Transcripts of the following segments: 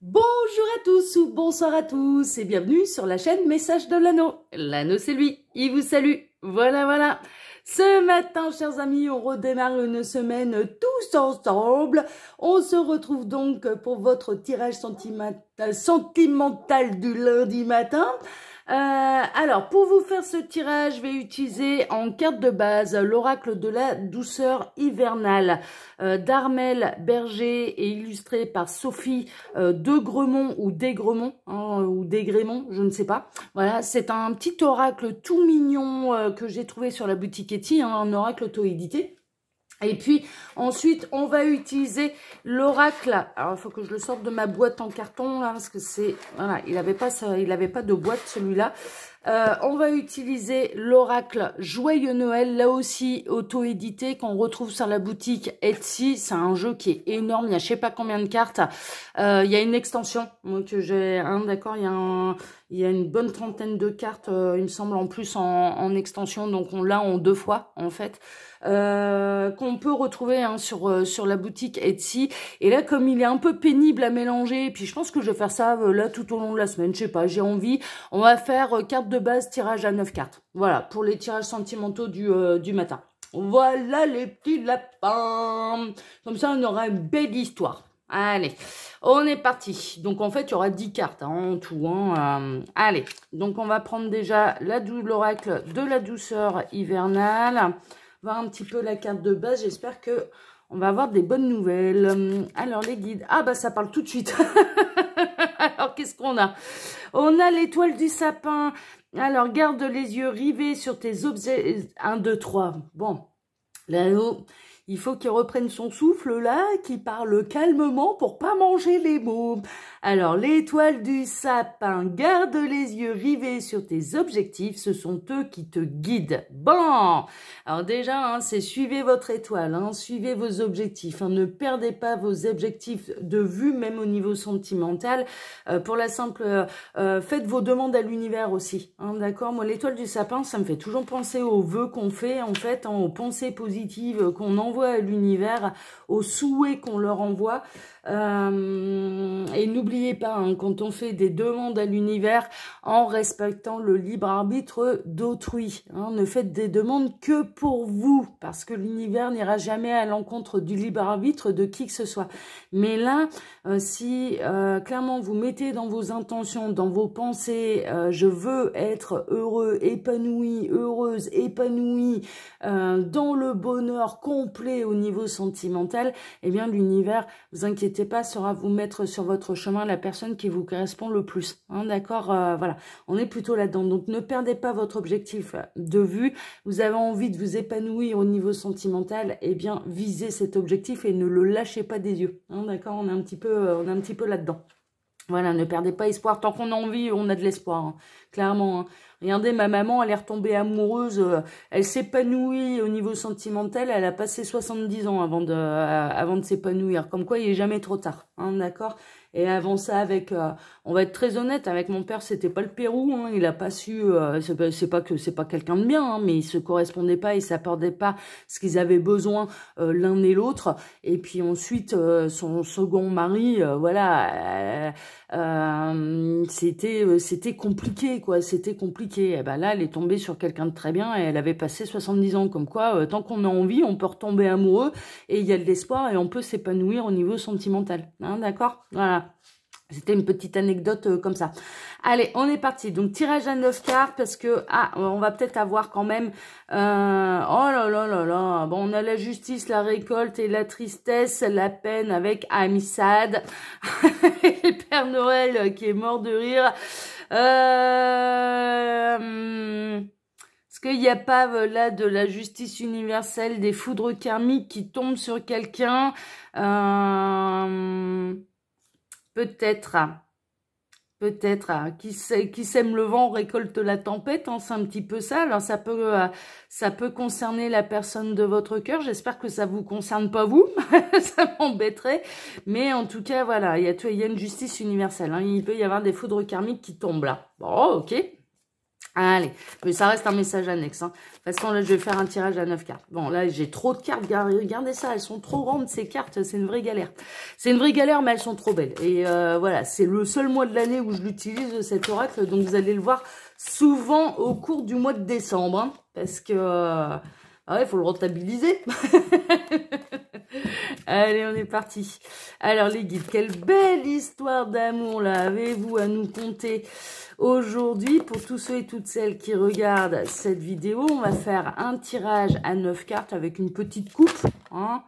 Bonjour à tous ou bonsoir à tous et bienvenue sur la chaîne Message de l'Anneau. L'Anneau c'est lui, il vous salue. Voilà. Ce matin, chers amis, on redémarre une semaine tous ensemble. On se retrouve donc pour votre tirage sentimental du lundi matin. Alors, pour vous faire ce tirage, je vais utiliser en carte de base l'oracle de la douceur hivernale d'Armel Berger et illustré par Sophie de Gremont ou Desgremont, ou Desgrémont, je ne sais pas. Voilà, c'est un petit oracle tout mignon que j'ai trouvé sur la boutique Etsy, un oracle auto-édité. Et puis ensuite, on va utiliser l'oracle. Alors, il faut que je le sorte de ma boîte en carton là, parce que c'est voilà, il avait pas de boîte celui-là. On va utiliser l'oracle Joyeux Noël, là aussi auto-édité, qu'on retrouve sur la boutique Etsy. C'est un jeu qui est énorme, il y a je sais pas combien de cartes. Il y a une extension, donc j'ai d'accord, il y a une bonne trentaine de cartes, il me semble, en plus en extension, donc on l'a en 2 fois en fait. Qu'on peut retrouver sur la boutique Etsy. Et là, comme il est un peu pénible à mélanger, et puis je pense que je vais faire ça là tout au long de la semaine, je sais pas, j'ai envie, on va faire carte de base, tirage à 9 cartes. Voilà, pour les tirages sentimentaux du matin. Voilà les petits lapins. Comme ça, on aura une belle histoire. Allez, on est parti. Donc, en fait, il y aura 10 cartes en tout. Allez, donc on va prendre déjà l'oracle de la douceur hivernale. Voir un petit peu la carte de base. J'espère que on va avoir des bonnes nouvelles. Alors, les guides. Ah, bah, ça parle tout de suite. Alors, qu'est-ce qu'on a? On a l'étoile du sapin. Alors, garde les yeux rivés sur tes objets. 1, 2, 3. Bon, là-haut, il faut qu'il reprenne son souffle, là, qu'il parle calmement pour pas manger les mots. Alors, l'étoile du sapin, garde les yeux rivés sur tes objectifs, ce sont eux qui te guident. Bon, alors déjà, c'est suivez votre étoile, suivez vos objectifs, ne perdez pas vos objectifs de vue, même au niveau sentimental. Pour la simple, faites vos demandes à l'univers aussi, d'accord. Moi, l'étoile du sapin, ça me fait toujours penser aux vœux qu'on fait, en fait, aux pensées positives qu'on envoie à l'univers, aux souhaits qu'on leur envoie. Et n'oubliez pas, quand on fait des demandes à l'univers, en respectant le libre arbitre d'autrui, ne faites des demandes que pour vous, parce que l'univers n'ira jamais à l'encontre du libre arbitre de qui que ce soit. Mais là, si clairement vous mettez dans vos intentions, dans vos pensées, je veux être heureux, épanoui, heureuse, épanouie, dans le bonheur complet au niveau sentimental, eh bien l'univers, vous inquiétez pas, saura vous mettre sur votre chemin la personne qui vous correspond le plus. D'accord, voilà, on est plutôt là-dedans. Donc ne perdez pas votre objectif de vue. Vous avez envie de vous épanouir au niveau sentimental, eh bien visez cet objectif et ne le lâchez pas des yeux. D'accord, on est un petit peu là-dedans. Voilà, ne perdez pas espoir. Tant qu'on a envie, on a de l'espoir, clairement. Regardez, ma maman, elle est retombée amoureuse, elle s'épanouit au niveau sentimental, elle a passé 70 ans avant de s'épanouir. Comme quoi, il n'est jamais trop tard, d'accord. Et avant ça, on va être très honnête, avec mon père, c'était pas le Pérou, il a pas su, c'est pas quelqu'un de bien, mais ils se correspondaient pas, ils s'accordaient pas ce qu'ils avaient besoin l'un et l'autre. Et puis ensuite, son second mari, voilà, c'était compliqué, quoi, c'était compliqué. Et ben là, elle est tombée sur quelqu'un de très bien et elle avait passé 70 ans, comme quoi, tant qu'on a envie, on peut retomber amoureux et il y a de l'espoir et on peut s'épanouir au niveau sentimental, d'accord, voilà. C'était une petite anecdote comme ça. Allez, on est parti. Donc, tirage à 9 cartes parce que, on va peut-être avoir quand même... oh là là là là. Bon, on a la justice, la récolte et la tristesse, la peine avec I'm sad. Et le Père Noël qui est mort de rire. Est-ce qu'il n'y a pas là de la justice universelle, des foudres karmiques qui tombent sur quelqu'un Peut-être, qui sème le vent récolte la tempête, c'est un petit peu ça. Alors ça peut concerner la personne de votre cœur. J'espère que ça vous concerne pas vous, ça m'embêterait. Mais en tout cas, voilà, il y a une justice universelle. Il peut y avoir des foudres karmiques qui tombent là. Bon, ok. Allez, mais ça reste un message annexe. Hein. De toute façon, là, je vais faire un tirage à 9 cartes. Bon, là, j'ai trop de cartes. Regardez ça, elles sont trop grandes, ces cartes. C'est une vraie galère. C'est une vraie galère, mais elles sont trop belles. Et voilà, c'est le seul mois de l'année où je l'utilise, cet oracle. Donc, vous allez le voir souvent au cours du mois de décembre. Hein, parce que, ouais, il faut le rentabiliser. Allez, on est parti. Alors, les guides, quelle belle histoire d'amour, là, avez-vous à nous conter aujourd'hui? Pour tous ceux et toutes celles qui regardent cette vidéo, on va faire un tirage à 9 cartes avec une petite coupe. Hein.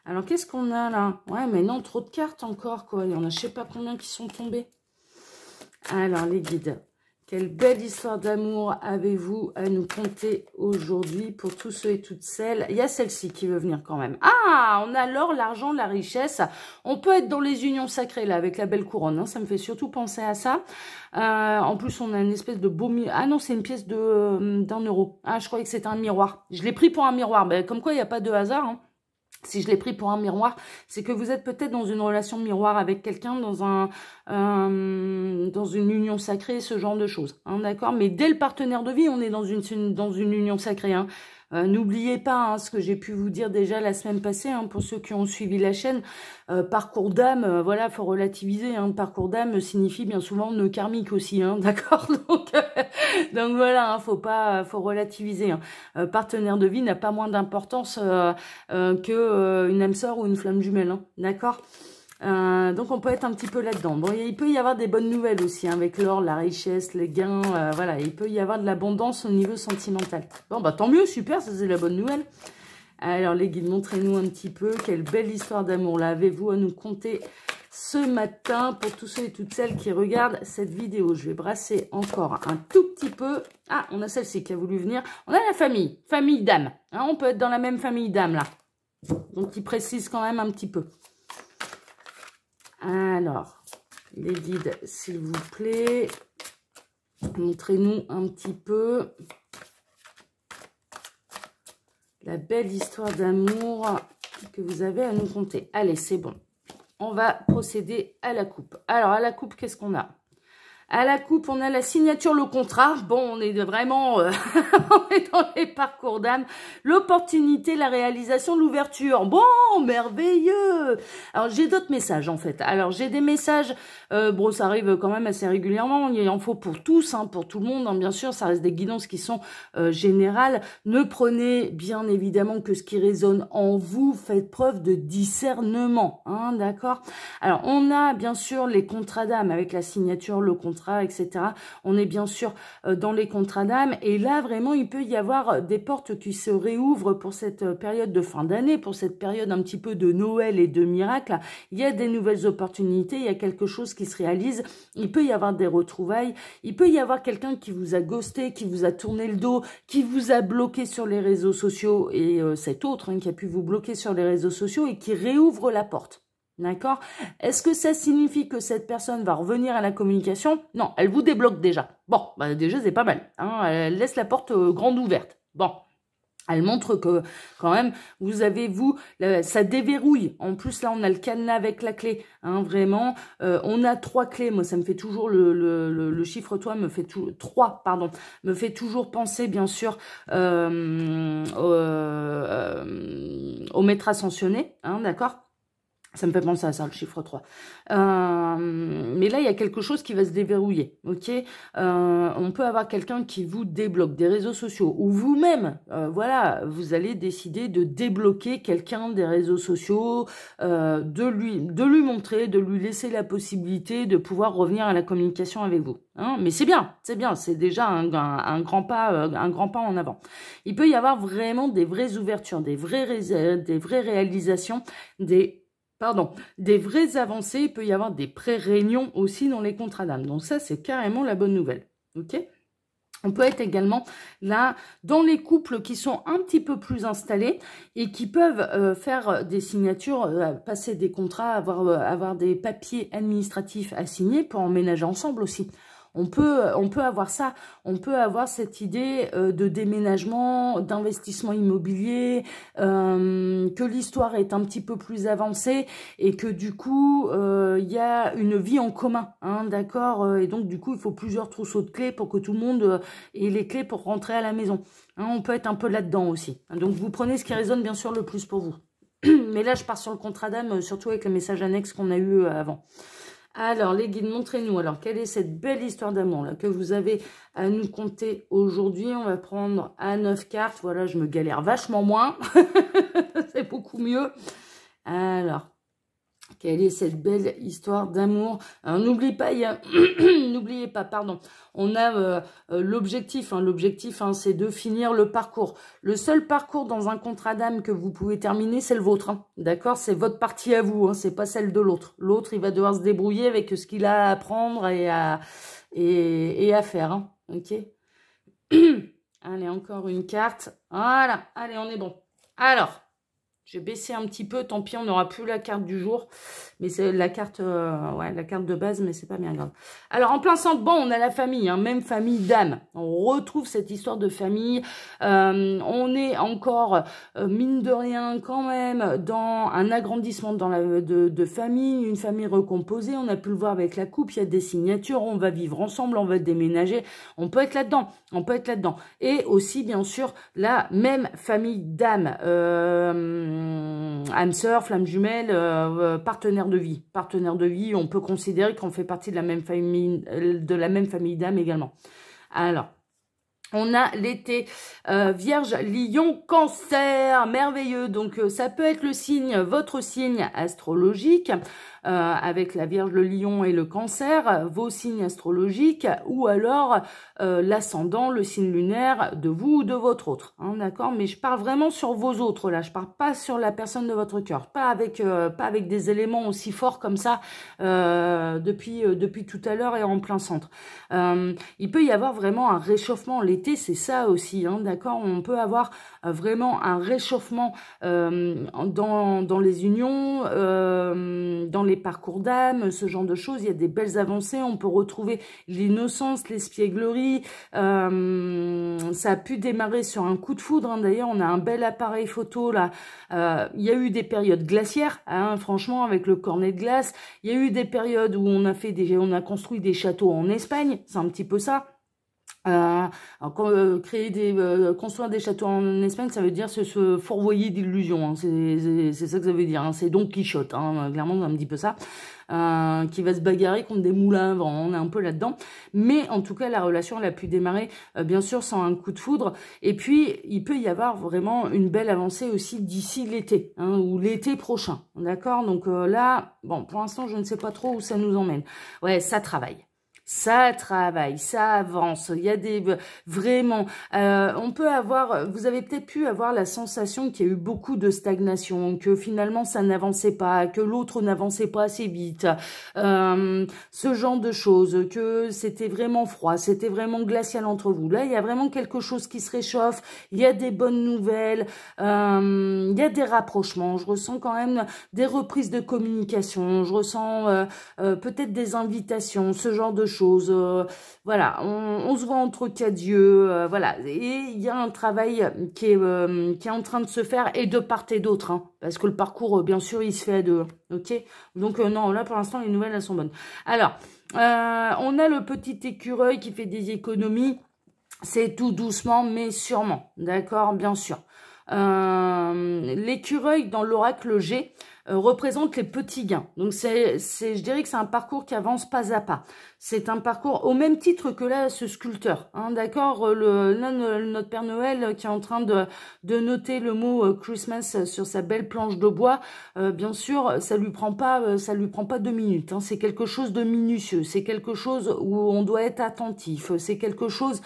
Alors, qu'est-ce qu'on a là? Ouais, mais non, trop de cartes encore, quoi. Il y en a je sais pas combien qui sont tombées. Alors, les guides, quelle belle histoire d'amour avez-vous à nous conter aujourd'hui pour tous ceux et toutes celles? Il y a celle-ci qui veut venir quand même. Ah, on a l'or, l'argent, la richesse. On peut être dans les unions sacrées, là, avec la belle couronne. Hein. Ça me fait surtout penser à ça. En plus, on a une espèce de beau... Ah non, c'est une pièce d'un euro. Ah, je croyais que c'était un miroir. Je l'ai pris pour un miroir. Ben, comme quoi, il n'y a pas de hasard, hein. Si je l'ai pris pour un miroir, c'est que vous êtes peut-être dans une relation miroir avec quelqu'un, dans une union sacrée, ce genre de choses. Hein, d'accord? Mais dès le partenaire de vie, on est dans une union sacrée. Hein. N'oubliez pas hein, ce que j'ai pu vous dire déjà la semaine passée, hein, pour ceux qui ont suivi la chaîne. Parcours d'âme, voilà, faut relativiser. Hein, parcours d'âme signifie bien souvent nœud karmique aussi, hein, d'accord. Donc voilà, hein, faut relativiser. Hein. Partenaire de vie n'a pas moins d'importance que une âme sœur ou une flamme jumelle, hein, d'accord. Donc on peut être un petit peu là-dedans. Bon, il peut y avoir des bonnes nouvelles aussi, hein, avec l'or, la richesse, les gains, voilà, il peut y avoir de l'abondance au niveau sentimental. Bon, bah tant mieux, super, ça c'est la bonne nouvelle. Alors les guides, montrez-nous un petit peu, quelle belle histoire d'amour là avez-vous à nous conter ce matin pour tous ceux et toutes celles qui regardent cette vidéo. Je vais brasser encore un tout petit peu. Ah, on a celle-ci qui a voulu venir. On a la famille d'âmes. Hein, on peut être dans la même famille d'âmes là. Donc il précise quand même un petit peu. Alors, les guides, s'il vous plaît, montrez-nous un petit peu la belle histoire d'amour que vous avez à nous conter. Allez, c'est bon. On va procéder à la coupe. Alors, à la coupe, qu'est-ce qu'on a? À la coupe, on a la signature, le contrat. Bon, on est vraiment on est dans les parcours d'âme. L'opportunité, la réalisation, l'ouverture. Bon, merveilleux. Alors, j'ai d'autres messages, en fait. Alors, j'ai des messages, bon, ça arrive quand même assez régulièrement. Il en faut pour tous, hein, pour tout le monde. Hein, bien sûr, ça reste des guidances qui sont générales. Ne prenez bien évidemment que ce qui résonne en vous. Faites preuve de discernement, hein, d'accord? Alors, on a bien sûr les contrats d'âme avec la signature, le contrat, etc. On est bien sûr dans les contrats d'âme et là vraiment il peut y avoir des portes qui se réouvrent pour cette période de fin d'année, pour cette période un petit peu de Noël et de miracle. Il y a des nouvelles opportunités, il y a quelque chose qui se réalise, il peut y avoir des retrouvailles, il peut y avoir quelqu'un qui vous a ghosté, qui vous a tourné le dos, qui vous a bloqué sur les réseaux sociaux et cet autre hein, qui a pu vous bloquer sur les réseaux sociaux et qui réouvre la porte. D'accord? Est-ce que ça signifie que cette personne va revenir à la communication? Non, elle vous débloque déjà. Bon, bah déjà c'est pas mal. Hein, elle laisse la porte grande ouverte. Bon, elle montre que quand même vous avez ça déverrouille. En plus là on a le cadenas avec la clé. Hein, vraiment, on a 3 clés. Moi ça me fait toujours le chiffre 3 me fait 3 pardon me fait toujours penser bien sûr au maître ascensionné. Hein, d'accord? Ça me fait penser à ça, le chiffre 3. Mais là, il y a quelque chose qui va se déverrouiller, ok? On peut avoir quelqu'un qui vous débloque des réseaux sociaux ou vous-même, voilà, vous allez décider de débloquer quelqu'un des réseaux sociaux, de lui montrer, de lui laisser la possibilité de pouvoir revenir à la communication avec vous. Hein? Mais c'est bien, c'est déjà un grand pas en avant. Il peut y avoir vraiment des vraies ouvertures, des vraies réalisations, des vraies avancées. Il peut y avoir des pré-réunions aussi dans les contrats d'âme. Donc ça, c'est carrément la bonne nouvelle. Ok ? On peut être également là dans les couples qui sont un petit peu plus installés et qui peuvent faire des signatures, passer des contrats, avoir des papiers administratifs à signer pour emménager ensemble aussi. On peut avoir ça, on peut avoir cette idée de déménagement, d'investissement immobilier, que l'histoire est un petit peu plus avancée et que du coup, il y a une vie en commun, hein, d'accord, et donc du coup, il faut plusieurs trousseaux de clés pour que tout le monde ait les clés pour rentrer à la maison. Hein, on peut être un peu là-dedans aussi. Donc, vous prenez ce qui résonne bien sûr le plus pour vous. Mais là, je pars sur le contrat d'âme, surtout avec les messages annexes qu'on a eu avant. Alors, les guides, montrez-nous. Alors, quelle est cette belle histoire d'amour là que vous avez à nous conter aujourd'hui? On va prendre à 9 cartes. Voilà, je me galère vachement moins. C'est beaucoup mieux. Alors, quelle est cette belle histoire d'amour? N'oubliez pas, n'oubliez pas, pardon. On a l'objectif. Hein, l'objectif, hein, c'est de finir le parcours. Le seul parcours dans un contrat d'âme que vous pouvez terminer, c'est le vôtre. Hein, d'accord? C'est votre partie à vous. Hein, c'est pas celle de l'autre. L'autre, il va devoir se débrouiller avec ce qu'il a à apprendre et à faire. Hein, ok? Allez, encore une carte. Voilà. Allez, on est bon. Alors. Je vais baisser un petit peu, tant pis, on n'aura plus la carte du jour. Mais c'est la carte, ouais, la carte de base, mais c'est pas bien grave. Alors, en plein centre, bon, on a la famille, hein, même famille d'âme. On retrouve cette histoire de famille. On est encore, mine de rien, quand même, dans un agrandissement de famille, une famille recomposée. On a pu le voir avec la coupe, il y a des signatures, on va vivre ensemble, on va déménager. On peut être là-dedans, on peut être là-dedans. Et aussi, bien sûr, la même famille d'âme. Âme sœur, flamme jumelle, partenaire de vie. Partenaire de vie, on peut considérer qu'on fait partie de la même famille d'âme également. Alors, on a l'été, Vierge, Lion, Cancer, merveilleux. Donc, ça peut être le signe, votre signe astrologique, avec la Vierge, le Lion et le Cancer, vos signes astrologiques, ou alors l'ascendant, le signe lunaire de vous ou de votre autre. Hein, d'accord? Mais je parle vraiment sur vos autres, là. Je parle pas sur la personne de votre cœur. Pas avec des éléments aussi forts comme ça depuis tout à l'heure et en plein centre. Il peut y avoir vraiment un réchauffement. L'été, c'est ça aussi, hein, d'accord? On peut avoir vraiment un réchauffement dans les unions, dans les parcours d'âme, ce genre de choses. Il y a des belles avancées. On peut retrouver l'innocence, l'espièglerie. Ça a pu démarrer sur un coup de foudre. Hein. D'ailleurs, on a un bel appareil photo là. Il y a eu des périodes glaciaires, hein, franchement, avec le cornet de glace. Il y a eu des périodes où on a construit des châteaux en Espagne. C'est un petit peu ça. Construire des châteaux en Espagne, ça veut dire se fourvoyer d'illusions. Hein. C'est ça que ça veut dire. Hein. C'est Don Quichotte, hein. Clairement, un petit peu ça. Qui va se bagarrer contre des moulins à vent. On est un peu là-dedans. Mais en tout cas, la relation, elle a pu démarrer, bien sûr, sans un coup de foudre. Et puis, il peut y avoir vraiment une belle avancée aussi d'ici l'été, hein, ou l'été prochain. D'accord? Donc là, bon, pour l'instant, je ne sais pas trop où ça nous emmène. Ouais, ça travaille. Ça travaille, ça avance, il y a vraiment, on peut avoir, vous avez peut-être pu avoir la sensation qu'il y a eu beaucoup de stagnation, que finalement ça n'avançait pas, que l'autre n'avançait pas assez vite, ce genre de choses, que c'était vraiment froid, c'était vraiment glacial entre vous. Là, il y a vraiment quelque chose qui se réchauffe, il y a des bonnes nouvelles, il y a des rapprochements, je ressens quand même des reprises de communication, je ressens peut-être des invitations, ce genre de choses. Voilà, on se voit entre quatre yeux, voilà, et il y a un travail qui est en train de se faire et de part et d'autre, hein, parce que le parcours, bien sûr, il se fait à deux, ok? Donc non, là pour l'instant les nouvelles elles sont bonnes. Alors, on a le petit écureuil qui fait des économies, c'est tout doucement mais sûrement, d'accord, bien sûr. L'écureuil dans l'oracle G représente les petits gains. Donc je dirais que c'est un parcours qui avance pas à pas. C'est un parcours au même titre que là, ce sculpteur. Hein, d'accord, notre Père Noël qui est en train de noter le mot Christmas sur sa belle planche de bois. Bien sûr, ça lui prend pas 2 minutes. Hein, c'est quelque chose de minutieux. C'est quelque chose où on doit être attentif. C'est quelque chose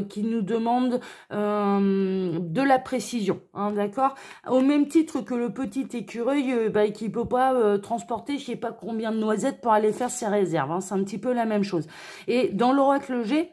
qui nous demande de la précision. Hein, d'accord. Au même titre que le petit écureuil qui peut pas transporter je sais pas combien de noisettes pour aller faire ses réserves. Hein, c'est un petit peu la même chose. Et dans l'oracle G,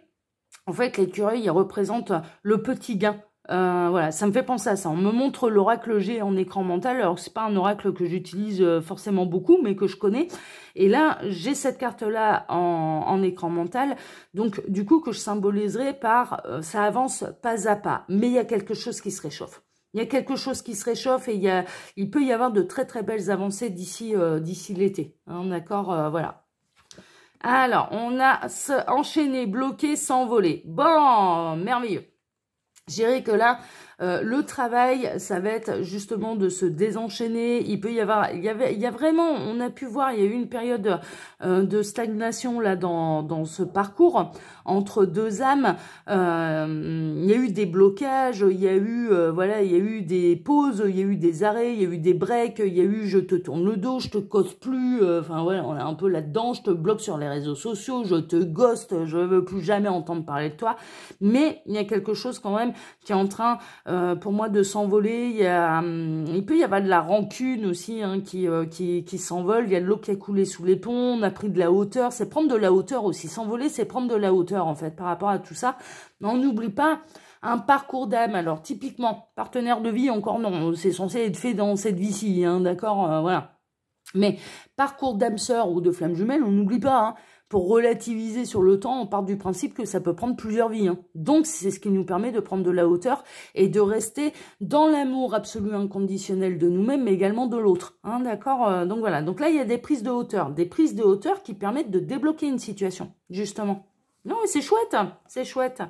en fait, l'écureuil, il représente le petit gain. Voilà, ça me fait penser à ça. On me montre l'oracle G en écran mental, alors que c'est pas un oracle que j'utilise forcément beaucoup, mais que je connais. Et là, j'ai cette carte-là en écran mental, donc du coup que je symboliserai par ça avance pas à pas, mais il y a quelque chose qui se réchauffe. Il y a quelque chose qui se réchauffe et il peut y avoir de très très belles avancées d'ici l'été. Hein, d'accord, voilà. Alors, on a enchaîné, bloqué, s'envoler. Bon, merveilleux. Je dirais que là, le travail, ça va être justement de se désenchaîner. Il peut y avoir, il y a vraiment, on a pu voir, il y a eu une période de stagnation là dans ce parcours entre deux âmes. Il y a eu des blocages, il y a eu voilà, il y a eu des pauses, il y a eu des arrêts, il y a eu des breaks, il y a eu je te tourne le dos, je te cause plus. Enfin voilà, on est un peu là-dedans. Je te bloque sur les réseaux sociaux, je te ghost, je veux plus jamais entendre parler de toi. Mais il y a quelque chose quand même qui est en train, pour moi, de s'envoler. Il peut y avoir de la rancune aussi hein, qui s'envole. Il y a de l'eau qui a coulé sous les ponts. On a pris de la hauteur. C'est prendre de la hauteur aussi. S'envoler, c'est prendre de la hauteur en fait par rapport à tout ça. Mais on n'oublie pas un parcours d'âme. Alors typiquement, partenaire de vie, encore non. C'est censé être fait dans cette vie-ci, hein, d'accord, voilà. Mais parcours d'âme sœur ou de flamme jumelle, on n'oublie pas, hein. Pour relativiser sur le temps, on part du principe que ça peut prendre plusieurs vies. Hein. Donc, c'est ce qui nous permet de prendre de la hauteur et de rester dans l'amour absolu inconditionnel de nous-mêmes, mais également de l'autre. Hein, d'accord. Donc, voilà. Donc là, il y a des prises de hauteur. Des prises de hauteur qui permettent de débloquer une situation, justement. Non, mais c'est chouette. C'est chouette.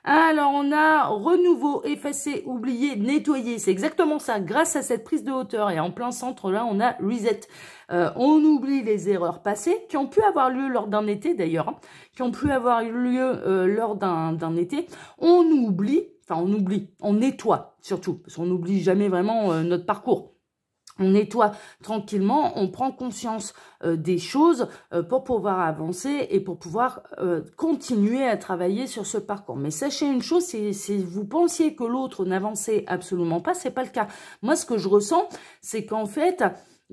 Alors, on a renouveau, effacer, oublier, nettoyer. C'est exactement ça. Grâce à cette prise de hauteur et en plein centre, là, on a reset. On oublie les erreurs passées qui ont pu avoir lieu lors d'un été, d'ailleurs, hein, qui ont pu avoir lieu lors d'un été. On oublie, on nettoie surtout, parce qu'on n'oublie jamais vraiment notre parcours. On nettoie tranquillement, on prend conscience des choses pour pouvoir avancer et pour pouvoir continuer à travailler sur ce parcours. Mais sachez une chose, si vous pensiez que l'autre n'avançait absolument pas, c'est pas le cas. Moi, ce que je ressens, c'est qu'en fait,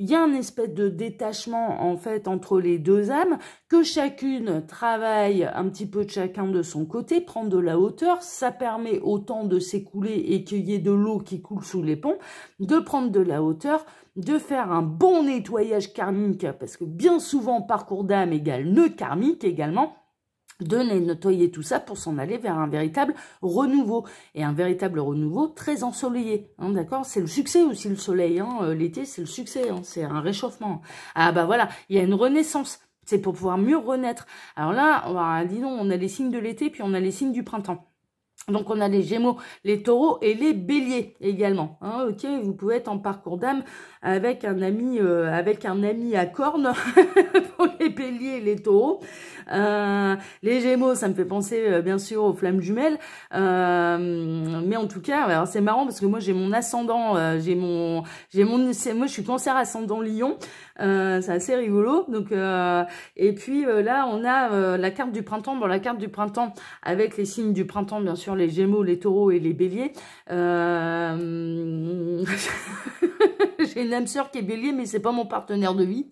il y a une espèce de détachement en fait entre les deux âmes, que chacune travaille un petit peu de chacun de son côté, prend de la hauteur, ça permet au temps de s'écouler et qu'il y ait de l'eau qui coule sous les ponts, de prendre de la hauteur, de faire un bon nettoyage karmique, parce que bien souvent parcours d'âme égale nœud karmique également, de nettoyer tout ça pour s'en aller vers un véritable renouveau. Et un véritable renouveau très ensoleillé. Hein, d'accord? C'est le succès aussi, le soleil. Hein, l'été, c'est le succès. Hein, c'est un réchauffement. Ah bah voilà, il y a une renaissance. C'est pour pouvoir mieux renaître. Alors là, dis donc, on a les signes de l'été, puis on a les signes du printemps. Donc, on a les Gémeaux, les Taureaux et les Béliers également. Hein, ok, vous pouvez être en parcours d'âme avec un ami à cornes pour les Béliers et les Taureaux. Les Gémeaux, ça me fait penser bien sûr aux flammes jumelles. Mais en tout cas, alors c'est marrant parce que moi j'ai mon ascendant, moi je suis Cancer ascendant Lion. C'est assez rigolo. Donc et puis là on a la carte du printemps. Bon, la carte du printemps avec les signes du printemps, bien sûr, les Gémeaux, les Taureaux et les Béliers. J'ai une âme sœur qui est Bélier, mais c'est pas mon partenaire de vie.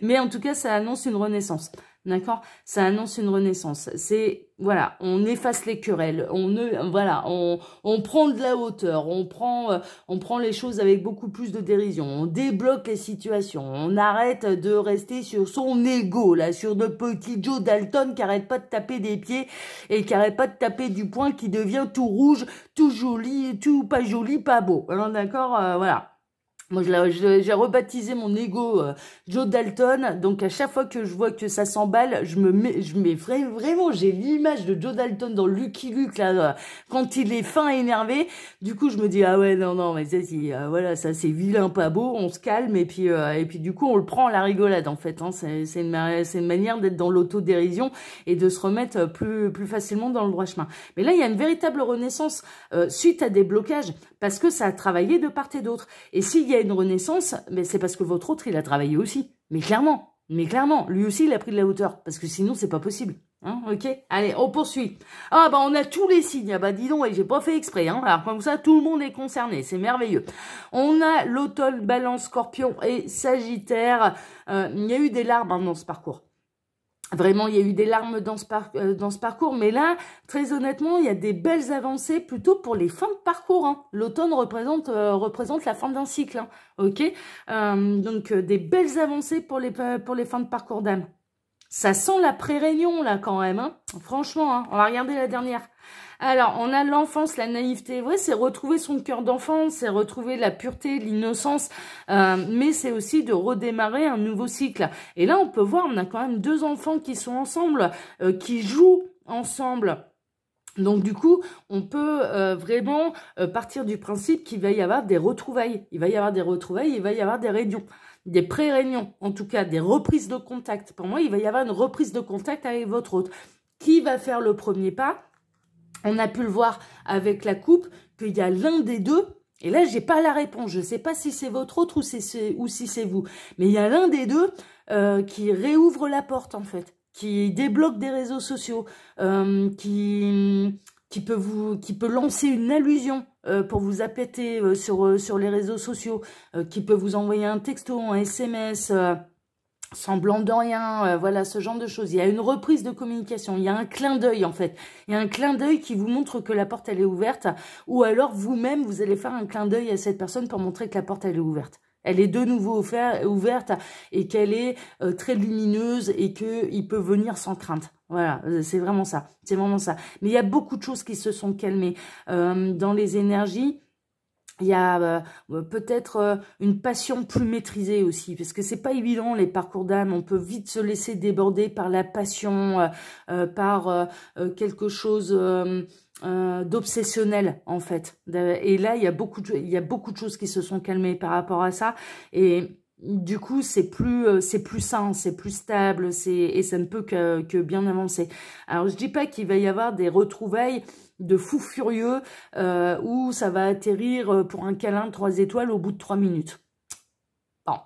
Mais en tout cas, ça annonce une renaissance. D'accord? Ça annonce une renaissance. C'est, voilà, on efface les querelles. On prend de la hauteur. On prend les choses avec beaucoup plus de dérision. On débloque les situations. On arrête de rester sur son ego, là, sur notre petit Joe Dalton qui arrête pas de taper des pieds et qui arrête pas de taper du poing, qui devient tout rouge, tout joli, tout pas joli, pas beau. Alors, d'accord? Voilà. Moi, j'ai rebaptisé mon ego Joe Dalton. Donc, à chaque fois que je vois que ça s'emballe, je mets vraiment, j'ai l'image de Joe Dalton dans Lucky Luke, là, quand il est fin et énervé. Du coup, je me dis, ah ouais, non, mais ça, voilà, ça, c'est vilain, pas beau. On se calme et puis, du coup, on le prend à la rigolade, en fait, hein. C'est une manière d'être dans l'autodérision et de se remettre plus facilement dans le droit chemin. Mais là, il y a une véritable renaissance, suite à des blocages, parce que ça a travaillé de part et d'autre. Et s'il y a une renaissance, mais c'est parce que votre autre, il a travaillé aussi. Mais clairement, lui aussi, il a pris de la hauteur. Parce que sinon, c'est pas possible. Hein, ok? Allez, on poursuit. Ah, bah, on a tous les signes. Ah, bah, dis donc, et j'ai pas fait exprès, hein. Alors, comme ça, tout le monde est concerné. C'est merveilleux. On a l'automne, Balance, Scorpion et Sagittaire. Il y a eu des larmes, hein, dans ce parcours. Vraiment, il y a eu des larmes dans ce parcours, mais là, très honnêtement, il y a des belles avancées plutôt pour les fins de parcours. Hein. L'automne représente la fin d'un cycle, hein, ok. Donc, des belles avancées pour les fins de parcours d'âme. Ça sent la pré-réunion, là, quand même. Hein. Franchement, hein, on va regarder la dernière. Alors, on a l'enfance, la naïveté. Ouais, c'est retrouver son cœur d'enfant, c'est retrouver la pureté, l'innocence, mais c'est aussi de redémarrer un nouveau cycle. Et là, on peut voir, on a quand même 2 enfants qui sont ensemble, qui jouent ensemble. Donc, du coup, on peut vraiment partir du principe qu'il va y avoir des retrouvailles. Il va y avoir des retrouvailles, il va y avoir des réunions. Des pré-réunions, en tout cas, des reprises de contact. Pour moi, il va y avoir une reprise de contact avec votre hôte. Qui va faire le premier pas? On a pu le voir avec la coupe, qu'il y a l'un des deux, et là, j'ai pas la réponse. Je sais pas si c'est votre autre ou si c'est vous. Mais il y a l'un des deux qui réouvre la porte, en fait, qui débloque des réseaux sociaux, qui peut lancer une allusion pour vous appâter sur les réseaux sociaux, qui peut vous envoyer un texto, un SMS, semblant de rien, voilà, ce genre de choses. Il y a une reprise de communication, il y a un clin d'œil en fait. Il y a un clin d'œil qui vous montre que la porte elle est ouverte, ou alors vous-même vous allez faire un clin d'œil à cette personne pour montrer que la porte elle est ouverte. Elle est de nouveau ouverte et qu'elle est très lumineuse et qu'il peut venir sans crainte. Voilà, c'est vraiment ça. C'est vraiment ça. Mais il y a beaucoup de choses qui se sont calmées dans les énergies. Il y a peut-être une passion plus maîtrisée aussi, parce que c'est pas évident les parcours d'âme. On peut vite se laisser déborder par la passion, par quelque chose d'obsessionnel en fait. Et là, il y a beaucoup de choses qui se sont calmées par rapport à ça. Et du coup, c'est plus sain, c'est plus stable, et ça ne peut que bien avancer. Alors, je dis pas qu'il va y avoir des retrouvailles de fou furieux où ça va atterrir pour un câlin de 3 étoiles au bout de 3 minutes. Bon.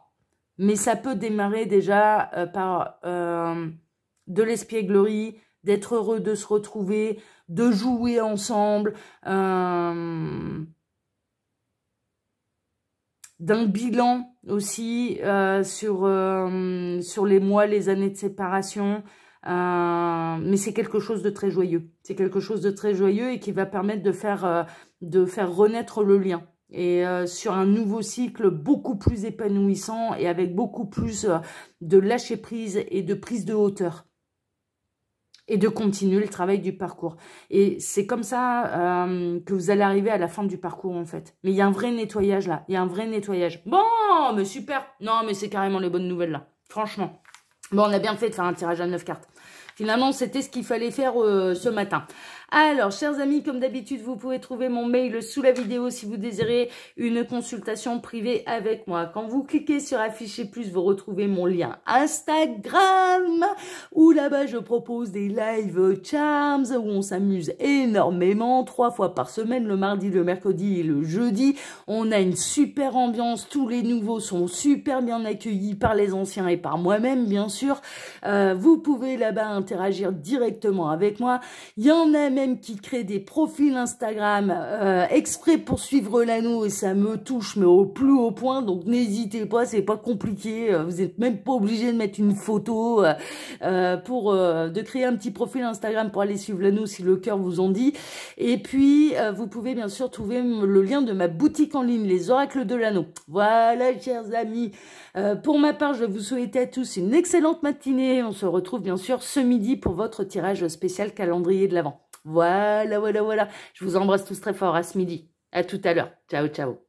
Mais ça peut démarrer déjà par de l'espièglerie, d'être heureux de se retrouver, de jouer ensemble, d'un bilan aussi sur les mois, les années de séparation. Mais c'est quelque chose de très joyeux. C'est quelque chose de très joyeux et qui va permettre de faire renaître le lien. Et sur un nouveau cycle beaucoup plus épanouissant et avec beaucoup plus de lâcher prise et de prise de hauteur. Et de continuer le travail du parcours. Et c'est comme ça que vous allez arriver à la fin du parcours, en fait. Mais il y a un vrai nettoyage, là. Il y a un vrai nettoyage. Bon, mais super. Non, mais c'est carrément les bonnes nouvelles, là. Franchement. Bon, on a bien fait de faire un tirage à 9 cartes. Finalement, c'était ce qu'il fallait faire ce matin. Alors, chers amis, comme d'habitude, vous pouvez trouver mon mail sous la vidéo si vous désirez une consultation privée avec moi. Quand vous cliquez sur afficher plus, vous retrouvez mon lien Instagram, où là-bas, je propose des live charms, où on s'amuse énormément, 3 fois par semaine, le mardi, le mercredi et le jeudi. On a une super ambiance, tous les nouveaux sont super bien accueillis par les anciens et par moi-même, bien sûr. Vous pouvez là-bas interagir directement avec moi. Il y en a même qui créent des profils Instagram exprès pour suivre l'anneau et ça me touche mais au plus haut point, donc n'hésitez pas, c'est pas compliqué, vous êtes même pas obligé de mettre une photo de créer un petit profil Instagram pour aller suivre l'anneau si le cœur vous en dit. Et puis vous pouvez bien sûr trouver le lien de ma boutique en ligne, les oracles de l'anneau. Voilà, chers amis, pour ma part je vous souhaite à tous une excellente matinée. On se retrouve bien sûr ce midi pour votre tirage spécial calendrier de l'Avent. Voilà. Je vous embrasse tous très fort à ce midi. À tout à l'heure. Ciao, ciao.